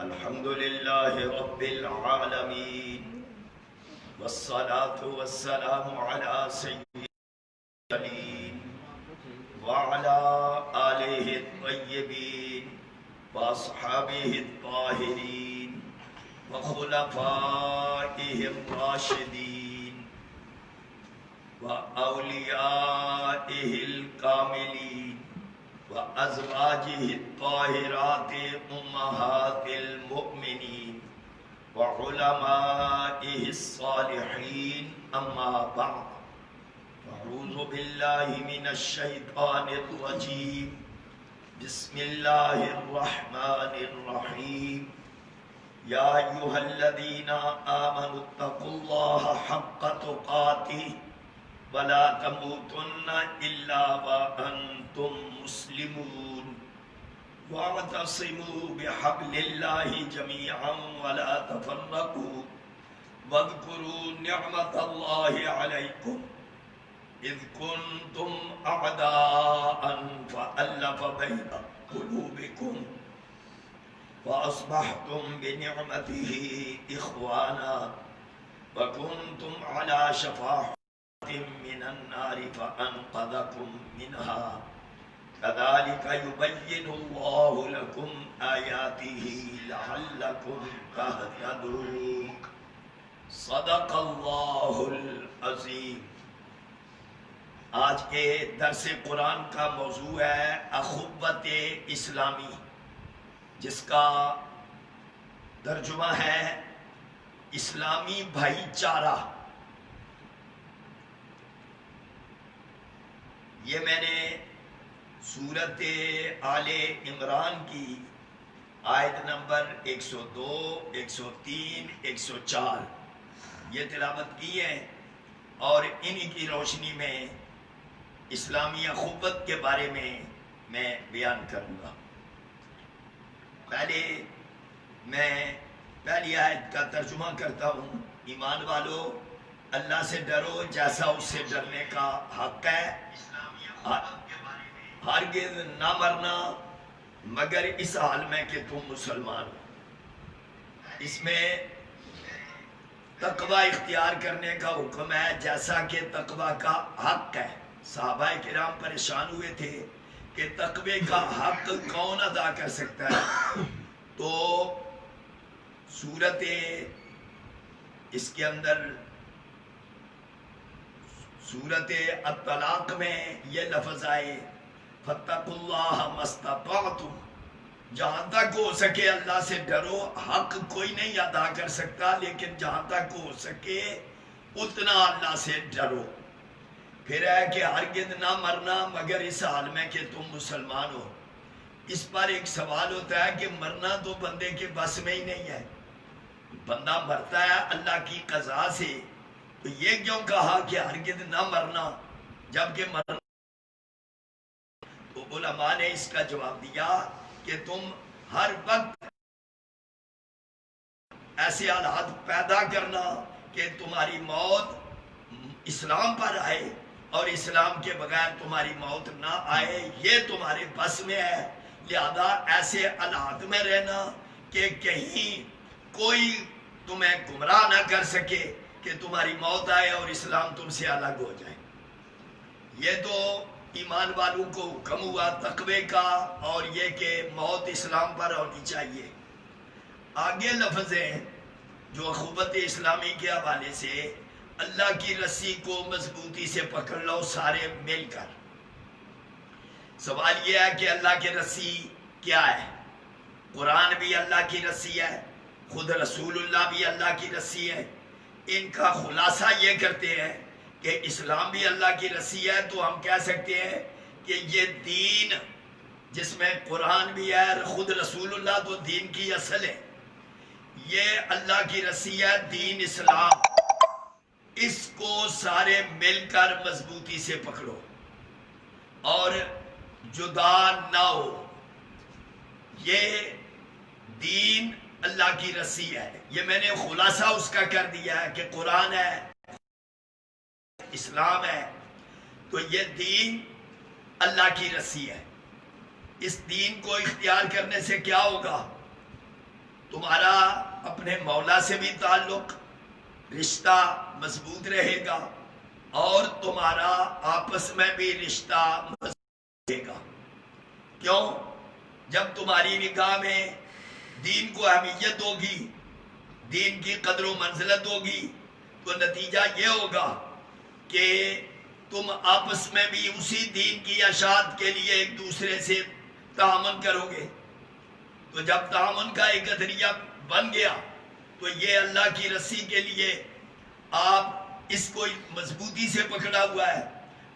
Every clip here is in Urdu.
الحمد لله رب العالمين والصلاة والسلام على سيد المرسلين وعلى آله الطيبين وأصحابه الطاهرين وخلفائه الراشدين وأوليائه الكاملين وأزواجه الطاهرات أمهات المؤمنين وعلمائه الصالحين أما بعد أعوذ بالله من الشيطان الرجيم بسم الله الرحمن الرحيم يا أيها الذين آمنوا اتقوا الله حق تقاته ولا تموتن إلا وأنتم مسلمون واعتصموا بحبل الله جميعا ولا تفرقوا واذكروا نعمة الله عليكم إذ كنتم أعداء فألف بين قلوبكم فأصبحتم بنعمته إخوانا وكنتم على شفا من النار فأنقذكم منها كذلك يبين الله لكم آياته لعلكم تهتدون صدق اللہ العظیم۔ آج کے درس قرآن کا موضوع ہے اخوت اسلامی، جس کا ترجمہ ہے اسلامی بھائی چارہ۔ یہ میں نے سورت آل عمران کی آیت نمبر 102، 103، 104 یہ تلاوت کی ہے، اور انہی کی روشنی میں اسلامی اخوت کے بارے میں میں بیان کروں گا۔ پہلے میں پہلی آیت کا ترجمہ کرتا ہوں۔ ایمان والو، اللہ سے ڈرو جیسا اس سے ڈرنے کا حق ہے، ہرگز نہ مرنا مگر اس حال میں کہ تم مسلمان ہو۔ اس میں تقوی اختیار کرنے کا حکم ہے جیسا کہ تقوی کا حق ہے۔ صحابہ کرام پریشان ہوئے تھے کہ تقوی کا حق کون ادا کر سکتا ہے، تو سورت اس کے اندر سورت الطلاق میں یہ لفظ آئے فَاتَّقُوا اللَّهَ مَا اسْتَطَعْتُمْ، جہاں تک ہو سکے اللہ سے ڈرو۔ حق کوئی نہیں ادا کر سکتا، لیکن جہاں تک ہو سکے اتنا اللہ سے ڈرو۔ پھر ہے کہ ہرگز نہ مرنا مگر اس حال میں کہ تم مسلمان ہو۔ اس پر ایک سوال ہوتا ہے کہ مرنا تو بندے کے بس میں ہی نہیں ہے، بندہ مرتا ہے اللہ کی قضا سے، تو یہ کیوں کہا کہ ہرگز نہ مرنا جبکہ مرنا؟ تو علماء نے اس کا جواب دیا کہ تم ہر وقت ایسے حالات پیدا کرنا کہ تمہاری موت اسلام پر آئے اور اسلام کے بغیر تمہاری موت نہ آئے، یہ تمہارے بس میں ہے۔ لہذا ایسے حالات میں رہنا کہ کہیں کوئی تمہیں گمراہ نہ کر سکے کہ تمہاری موت آئے اور اسلام تم سے الگ ہو جائے۔ یہ تو ایمان والوں کو حکم ہوا تقوی کا، اور یہ کہ موت اسلام پر ہونی چاہیے۔ آگے لفظ ہیں جو اخوت اسلامی کے حوالے سے، اللہ کی رسی کو مضبوطی سے پکڑ لو سارے مل کر۔ سوال یہ ہے کہ اللہ کی رسی کیا ہے؟ قرآن بھی اللہ کی رسی ہے، خود رسول اللہ بھی اللہ کی رسی ہے۔ ان کا خلاصہ یہ کرتے ہیں کہ اسلام بھی اللہ کی رسی ہے، تو ہم کہہ سکتے ہیں کہ یہ دین جس میں قرآن بھی ہے اور خود رسول اللہ تو دین کی اصل ہے، یہ اللہ کی رسی ہے دین اسلام۔ اس کو سارے مل کر مضبوطی سے پکڑو اور جدا نہ ہو۔ یہ دین اللہ کی رسی ہے، یہ میں نے خلاصہ اس کا کر دیا ہے کہ قرآن ہے، اسلام ہے، تو یہ دین اللہ کی رسی ہے۔ اس دین کو اختیار کرنے سے کیا ہوگا؟ تمہارا اپنے مولا سے بھی تعلق، رشتہ مضبوط رہے گا، اور تمہارا آپس میں بھی رشتہ مضبوط رہے گا۔ کیوں؟ جب تمہاری نگاہ میں دین کو اہمیت ہوگی، دین کی قدر و منزلت ہوگی، تو نتیجہ یہ ہوگا کہ تم آپس میں بھی اسی دین کی اشاعت کے لیے ایک دوسرے سے تعاون کرو گے۔ تو جب تعاون کا ایک ذریعہ بن گیا تو یہ اللہ کی رسی کے لیے آپ اس کو مضبوطی سے پکڑا ہوا ہے۔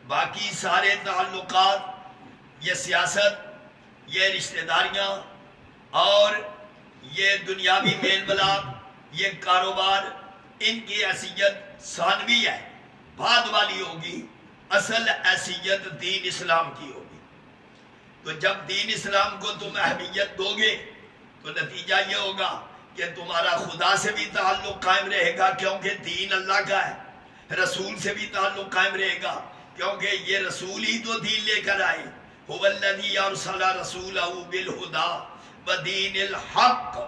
باقی سارے تعلقات، یہ سیاست، یہ رشتہ داریاں اور یہ دنیاوی میل ملاپ، یہ کاروبار، ان کی حیثیت ثانوی ہے، بعد والی ہوگی، اصل حیثیت دین اسلام کی ہوگی۔ تو جب دین اسلام کو تم اہمیت دو گے تو نتیجہ یہ ہوگا کہ تمہارا خدا سے بھی تعلق قائم رہے گا، کیونکہ دین اللہ کا ہے۔ رسول سے بھی تعلق قائم رہے گا، کیونکہ یہ رسول ہی تو دین لے کر آئے۔ هو الذی ارسل رسولہ بالہدی ودین الحق،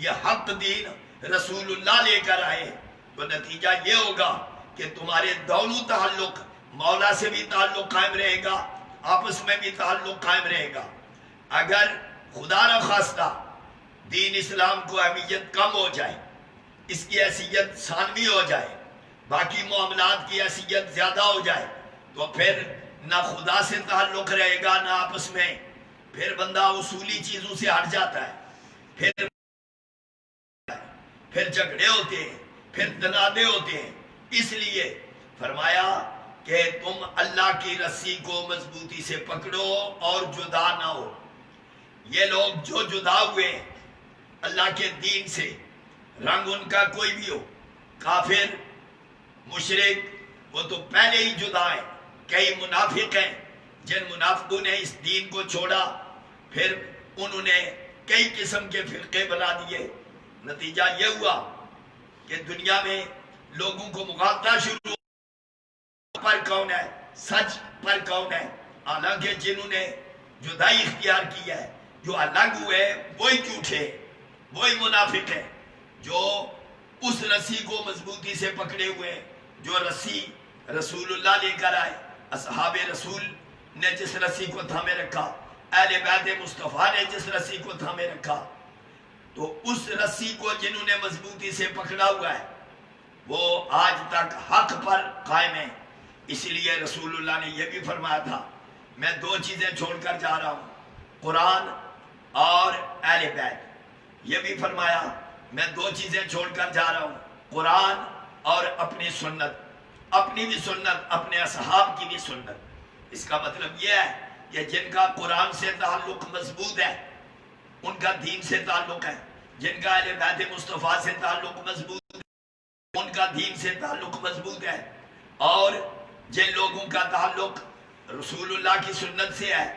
یہ حق دین رسول اللہ لے کر آئے۔ تو نتیجہ یہ ہوگا کہ تمہارے دونوں تعلق، مولا سے بھی تعلق قائم رہے گا، آپس میں بھی تعلق قائم رہے گا۔ اگر خدا نخواستہ دین اسلام کو اہمیت کم ہو جائے، اس کی حیثیت ثانوی ہو جائے، باقی معاملات کی حیثیت زیادہ ہو جائے، تو پھر نہ خدا سے تعلق رہے گا نہ آپس میں، پھر بندہ اصولی چیزوں سے ہٹ جاتا ہے، پھر جھگڑے ہوتے ہیں، پھر تنازع ہوتے ہیں۔ اس لیے فرمایا کہ تم اللہ کی رسی کو مضبوطی سے پکڑو اور جدا نہ ہو۔ یہ لوگ جو جدا ہوئے اللہ کے دین سے، رنگ ان کا کوئی بھی ہو، کافر، مشرک، وہ تو پہلے ہی جدا ہیں۔ کئی منافق ہیں جن منافقوں نے اس دین کو چھوڑا، پھر انہوں نے کئی قسم کے فرقے بنا دیے۔ نتیجہ یہ ہوا کہ دنیا میں لوگوں کو مغالطہ شروع پر کون ہے، سچ پر کون ہے، حالانکہ جنہوں نے جدائی اختیار کی ہے، جو الگ ہوئے، وہی جھوٹے، وہی منافق ہے، جو اس رسی کو مضبوطی سے پکڑے ہوئے، جو رسی رسول اللہ لے کر آئے، اصحاب رسول نے جس رسی کو تھامے رکھا، اہل بیت مصطفیٰ نے جس رسی کو تھامے رکھا، تو اس رسی کو جنہوں نے مضبوطی سے پکڑا ہوا ہے وہ آج تک حق پر قائم ہے۔ اسی لیے رسول اللہ نے یہ بھی فرمایا تھا، میں دو چیزیں چھوڑ کر جا رہا ہوں، قرآن اور اہل بیت۔ یہ بھی فرمایا میں دو چیزیں چھوڑ کر جا رہا ہوں، قرآن اور اپنی سنت، اپنی بھی سنت، اپنے اصحاب کی بھی سنت۔ اس کا مطلب یہ ہے کہ جن کا قرآن سے تعلق مضبوط ہے ان کا دین سے تعلق ہے، جن کا اہل بیت مصطفیٰ سے تعلق مضبوط ہے ان کا دین سے تعلق مضبوط ہے، اور جن لوگوں کا تعلق رسول اللہ کی سنت سے ہے،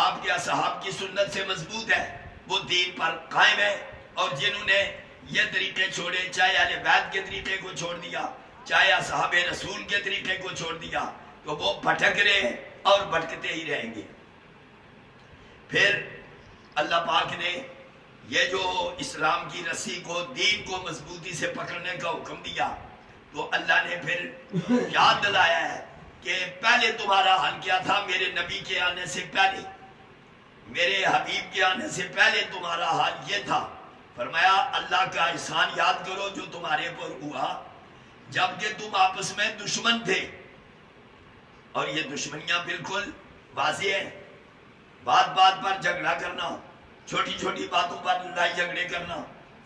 آپ کے اصحاب کی سنت سے مضبوط ہے، وہ دین پر قائم ہے۔ اور جنہوں نے یہ طریقے چھوڑے، چاہے اہل بیت کے طریقے کو چھوڑ دیا، چاہے اصحاب رسول کے طریقے کو چھوڑ دیا، تو وہ بھٹک رہے ہیں اور بھٹکتے ہی رہیں گے۔ پھر اللہ پاک نے یہ جو اسلام کی رسی کو، دین کو مضبوطی سے پکڑنے کا حکم دیا، تو اللہ نے پھر یاد دلایا ہے کہ پہلے تمہارا حال کیا تھا، میرے نبی کے آنے سے پہلے، میرے حبیب کے آنے سے پہلے تمہارا حال یہ تھا۔ فرمایا اللہ کا احسان یاد کرو جو تمہارے پر ہوا جبکہ تم آپس میں دشمن تھے، اور یہ دشمنیاں بالکل واضح ہیں۔ بات بات پر جھگڑا کرنا، چھوٹی چھوٹی باتوں پر لڑائی جھگڑے کرنا،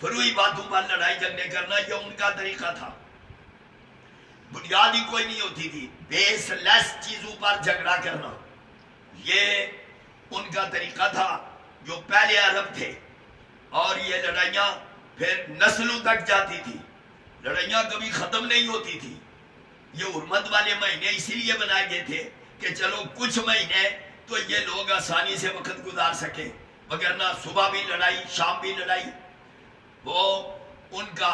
فروئی باتوں پر لڑائی جھگڑے کرنا، یہ ان کا طریقہ تھا۔ بنیاد ہی کوئی نہیں ہوتی تھی، بیس لیس چیزوں پر جھگڑا کرنا، یہ ان کا طریقہ تھا جو پہلے عرب تھے۔ اور یہ لڑائیاں پھر نسلوں تک جاتی تھی، لڑائیاں کبھی ختم نہیں ہوتی تھی۔ یہ حرمت والے مہینے اسی لیے بنائے گئے تھے کہ چلو کچھ مہینے تو یہ لوگ آسانی سے وقت گزار سکے، وگرنہ صبح بھی لڑائی شام بھی لڑائی۔ وہ ان کا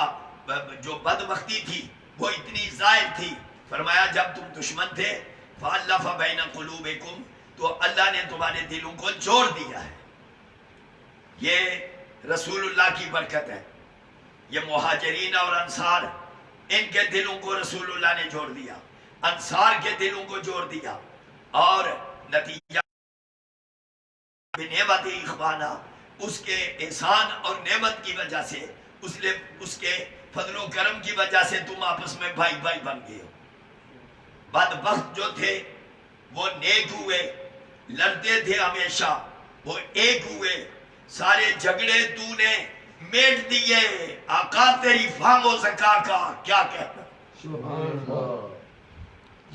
جو بدبختی تھی وہ اتنی ظاہر تھی، فرمایا جب تم دشمن تھے فَأَلَّفَ بَيْنَ قُلُوبِكُمْ، تو اللہ نے تمہارے دلوں کو جوڑ دیا ہے۔ یہ رسول اللہ کی برکت ہے۔ یہ مہاجرین اور انصار، ان کے دلوں کو رسول اللہ نے جوڑ دیا، انصار کے دلوں کو جوڑ دیا، اور نتیجہ بنعمت اخوانا، اس کے احسان اور نعمت کی وجہ سے، اس کے فضل و کرم کی وجہ سے تم آپس میں بھائی بھائی بن گئے ہو۔ بدبخت جو تھے وہ نیک ہوئے، لڑتے تھے ہمیشہ وہ ایک ہوئے، سارے جھگڑے تو نے میٹ دیے، آقا تیری فہم و ذکا کا کیا کہنا۔ سبحان اللہ۔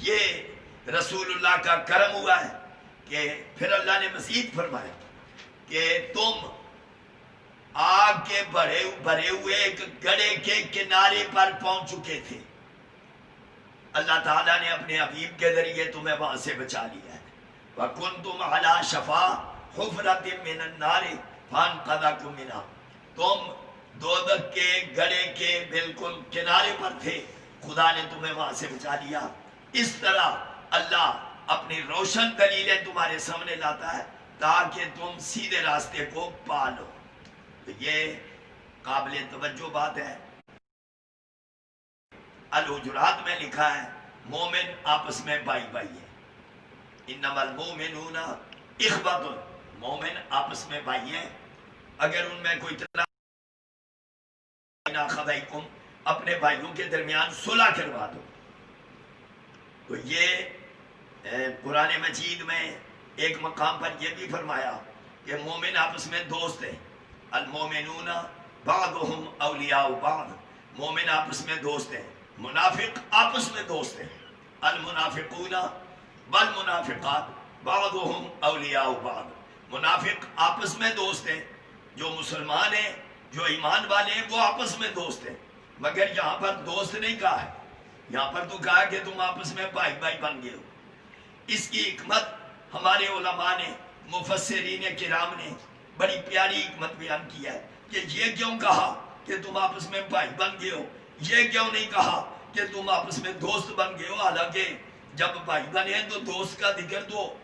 یہ رسول اللہ کا کرم ہوا ہے کہ پھر اللہ نے مزید فرمایا کہ تم آگ کے بھرے ہوئے ایک گڑھے کے کنارے پر پہنچ چکے تھے، اللہ تعالیٰ نے اپنے حبیب کے ذریعے تمہیں وہاں سے بچا لیا ہے۔ وَكُنْتُمْ عَلَى شَفَا حُفْرَةٍ مِّنَ النَّارِ فَانْقَذَكُم مِّنْهَا، تم دوزخ کے گڑھے کے بالکل کنارے پر تھے، خدا نے تمہیں وہاں سے بچا لیا۔ اس طرح اللہ اپنی روشن دلیلیں تمہارے سامنے لاتا ہے تاکہ تم سیدھے راستے کو پا لو۔ تو یہ قابل توجہ بات ہے۔ الحجرات میں لکھا ہے مومن آپس میں بھائی بھائی ہے، انما المؤمنون اخوۃ، مومن آپس میں بھائی ہیں۔ اگر ان میں کوئی اخویکم، اپنے بھائیوں کے درمیان صلح کروا دو۔ تو یہ قرآن مجید میں ایک مقام پر یہ بھی فرمایا کہ مومن آپس میں دوست ہیں، المومنون بعضهم اولیاء بعض، مومن آپس میں دوست ہیں، منافق آپس میں دوست ہیں، المنافقون والمنافقات بعضهم اولیاء بعض، منافق آپس میں دوست ہیں، جو مسلمان ہیں جو ایمان والے ہیں وہ آپس میں دوست ہیں۔ مگر یہاں پر دوست نہیں کہا ہے، یہاں پر تو کہا کہ تم آپس میں بھائی بھائی بن گئے ہو۔ اس کی حکمت ہمارے علماء نے، مفسرین کرام نے بڑی پیاری حکمت بیان کیا ہے کہ یہ کیوں کہا کہ تم آپس میں بھائی بن گئے ہو، یہ کیوں نہیں کہا کہ تم آپس میں دوست بن گئے ہو، حالانکہ جب بھائی بنے ہیں تو دوست کا ذکر تو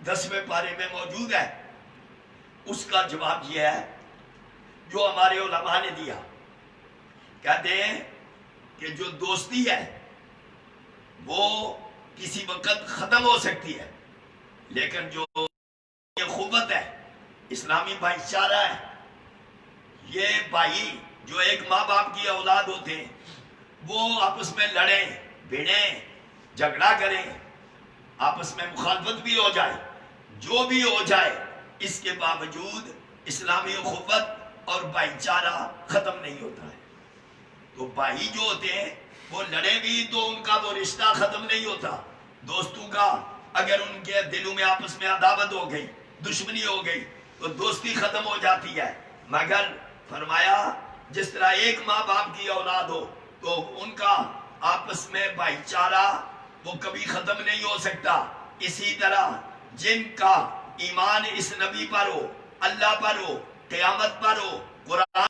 10ویں پارے میں موجود ہے۔ اس کا جواب یہ ہے جو ہمارے علماء نے دیا، کہتے ہیں کہ جو دوستی ہے وہ کسی وقت ختم ہو سکتی ہے، لیکن جو یہ اخوت ہے، اسلامی بھائی چارہ ہے، یہ بھائی جو ایک ماں باپ کی اولاد ہوتے ہیں وہ آپس میں لڑیں بھیڑیں جھگڑا کریں، آپس میں مخالفت بھی ہو جائے، جو بھی ہو جائے، اس کے باوجود اسلامی اخوت اور بھائی چارہ ختم نہیں ہوتا ہے۔ تو بھائی جو ہوتے ہیں وہ لڑے بھی تو ان کا وہ رشتہ ختم نہیں ہوتا، دوستوں کا اگر ان کے دلوں میں آپس میں عداوت ہو گئی، دشمنی ہو گئی تو دوستی ختم ہو جاتی ہے۔ مگر فرمایا جس طرح ایک ماں باپ کی اولاد ہو تو ان کا آپس میں بھائی چارہ وہ کبھی ختم نہیں ہو سکتا۔ اسی طرح جن کا ایمان اس نبی پر ہو، اللہ پر ہو، قیامت پر ہو، قرآن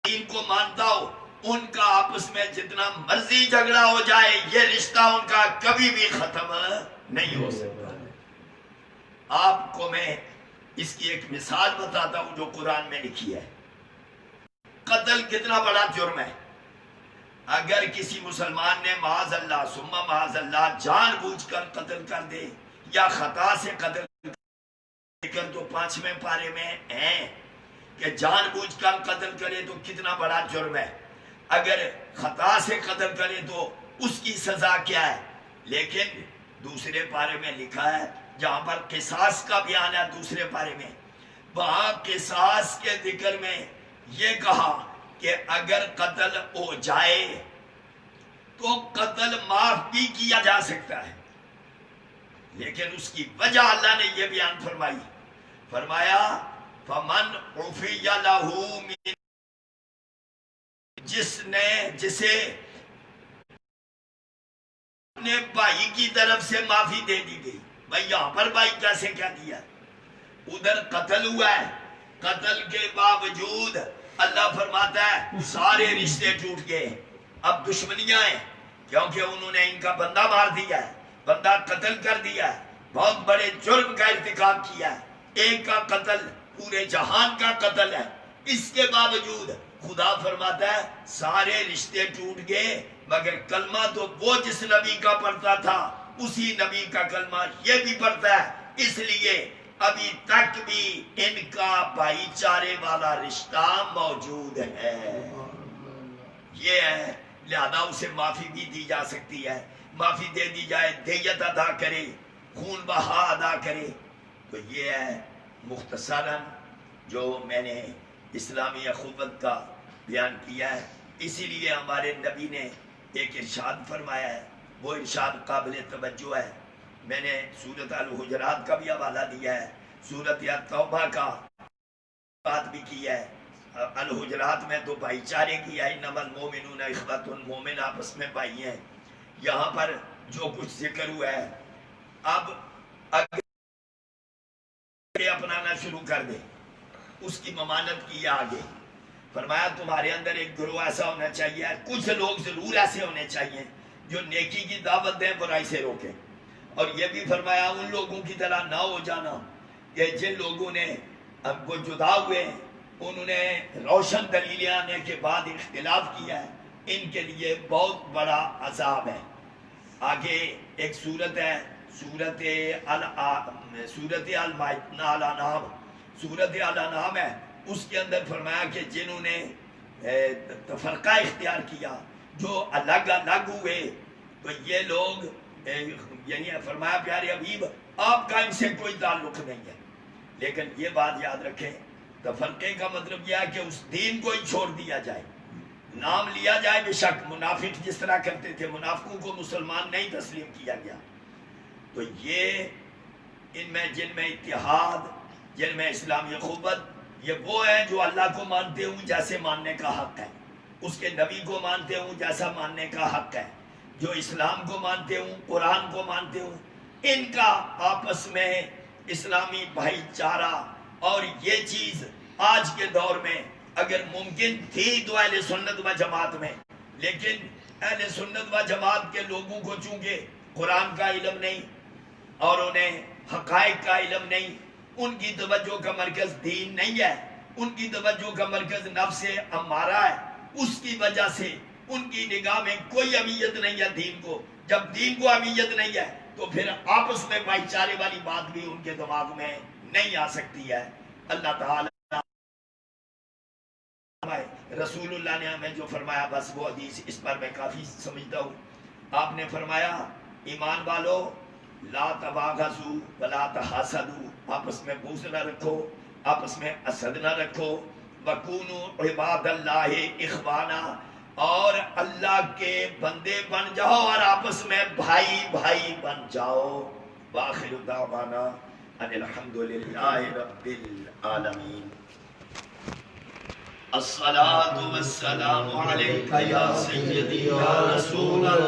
دین کو مانتا ہو، ان کا آپس میں جتنا مرضی جھگڑا ہو جائے یہ رشتہ ان کا کبھی بھی ختم نہیں ہو سکتا۔ آپ کو میں اس کی ایک مثال بتاتا ہوں جو قرآن میں لکھی ہے۔ قتل کتنا بڑا جرم ہے، اگر کسی مسلمان نے معاذ اللہ ثم معاذ اللہ جان بوجھ کر قتل کر دے یا خطا سے قتل لیکن تو 5ویں پارے میں ہیں کہ جان بوجھ کر قتل کرے تو کتنا بڑا جرم ہے، اگر خطا سے قتل کرے تو اس کی سزا کیا ہے۔ لیکن دوسرے پارے میں لکھا ہے جہاں پر قصاص کا بیان ہے دوسرے پارے میں، وہاں قصاص کے ذکر میں یہ کہا کہ اگر قتل ہو جائے تو قتل معاف بھی کیا جا سکتا ہے، لیکن اس کی وجہ اللہ نے یہ بیان فرمائی، فرمایا فمن عفی لہ من، جسے اپنے بھائی کی طرف سے معافی دے دی گئی. بھائی یہاں پر بھائی کیسے کیا دیا، ادھر قتل ہوا ہے، قتل کے باوجود اللہ فرماتا ہے سارے رشتے ٹوٹ گئے، اب دشمنیاں ہیں کیونکہ انہوں نے ان کا بندہ مار دیا ہے، بندہ قتل کر دیا ہے، بہت بڑے جرم کا ارتکاب کیا ہے، ایک کا قتل پورے جہان کا قتل ہے. اس کے باوجود خدا فرماتا ہے سارے رشتے ٹوٹ گئے مگر کلمہ تو وہ جس نبی کا پڑھتا تھا اسی نبی کا کلمہ یہ بھی پڑھتا ہے، اس لیے ابھی تک بھی ان کا بھائی چارے والا رشتہ موجود ہے. یہ ہے لہذا اسے معافی بھی دی جا سکتی ہے، معافی دے دی جائے، دیت ادا کرے، خون بہا ادا کرے. تو یہ ہے مختصراً جو میں نے اسلامی اخوت کا بیان کیا ہے. اسی لیے ہمارے نبی نے ایک ارشاد فرمایا ہے، وہ ارشاد قابل توجہ ہے. میں نے سورۃ الحجرات کا بھی حوالہ دیا ہے، سورۃ توبہ کا بات بھی کی ہے. الحجرات میں تو بھائی چارے کی ہے، انما المؤمنون اخوۃ، مومن آپس میں بھائی ہیں. یہاں پر جو کچھ ذکر ہوا ہے اب اگر اپنانا شروع کر دے، اس کی ممانت کی آگے. فرمایا تمہارے اندر ایک گروہ ایسا ہونا چاہیے، کچھ لوگ ضرور ایسے ہونے چاہیے جو نیکی کی دعوت دیں، برائی سے روکیں. اور یہ بھی فرمایا ان لوگوں کی طرح نہ ہو جانا کہ جن لوگوں نے اب وہ جدا ہوئے انہوں نے روشن دلیلیں آنے کے بعد اختلاف کیا ہے، ان کے لیے بہت بڑا عذاب ہے. آگے ایک صورت ہے سورت الانعام، سورت الانعام ہے، اس کے اندر فرمایا کہ جنہوں نے تفرقہ اختیار کیا، جو الگ الگ ہوئے، تو یہ لوگ یعنی فرمایا پیارے حبیب آپ کا ان سے کوئی تعلق نہیں ہے. لیکن یہ بات یاد رکھیں تفرقے کا مطلب یہ ہے کہ اس دین کو ہی چھوڑ دیا جائے، نام لیا جائے. بے شک منافق جس طرح کرتے تھے، منافقوں کو مسلمان نہیں تسلیم کیا گیا. تو یہ ان میں جن میں اتحاد، جن میں اسلامی اخوت، یہ وہ ہیں جو اللہ کو مانتے ہوں جیسے ماننے کا حق ہے، اس کے نبی کو مانتے ہوں جیسا ماننے کا حق ہے، جو اسلام کو مانتے ہوں، قرآن کو مانتے ہوں، ان کا آپس میں اسلامی بھائی چارہ. اور یہ چیز آج کے دور میں اگر ممکن تھی تو اہل سنت و جماعت میں، لیکن اہل سنت و جماعت کے لوگوں کو چونکہ قرآن کا علم نہیں اور انہیں حقائق کا علم نہیں، ان کی توجہ کا مرکز دین نہیں ہے، ان کی توجہ کا مرکز نفس امارہ ہے، اس کی وجہ سے ان کی نگاہ میں کوئی اہمیت نہیں ہے دین کو. جب دین کو اہمیت نہیں ہے تو پھر آپس میں بھائی چارے والی بات بھی ان کے دماغ میں نہیں آ سکتی ہے. اللہ تعالی رسول اللہ نے ہمیں جو فرمایا، بس وہ حدیث اس پر میں کافی سمجھتا ہوں. آپ نے فرمایا ایمان والو لا تباغضوا ولا تحاسدوا، آپس میں بغض نہ رکھو، آپس میں حسد نہ رکھو. وکونوا عباد اللہ اخوانا، اور اللہ کے بندے بن جاؤ اور آپس میں بھائی بھائی بن جاؤ. وآخر دعوانا ان الحمدللہ رب العالمین. الصلاة والسلام علیکہ یا سیدی یا رسول اللہ.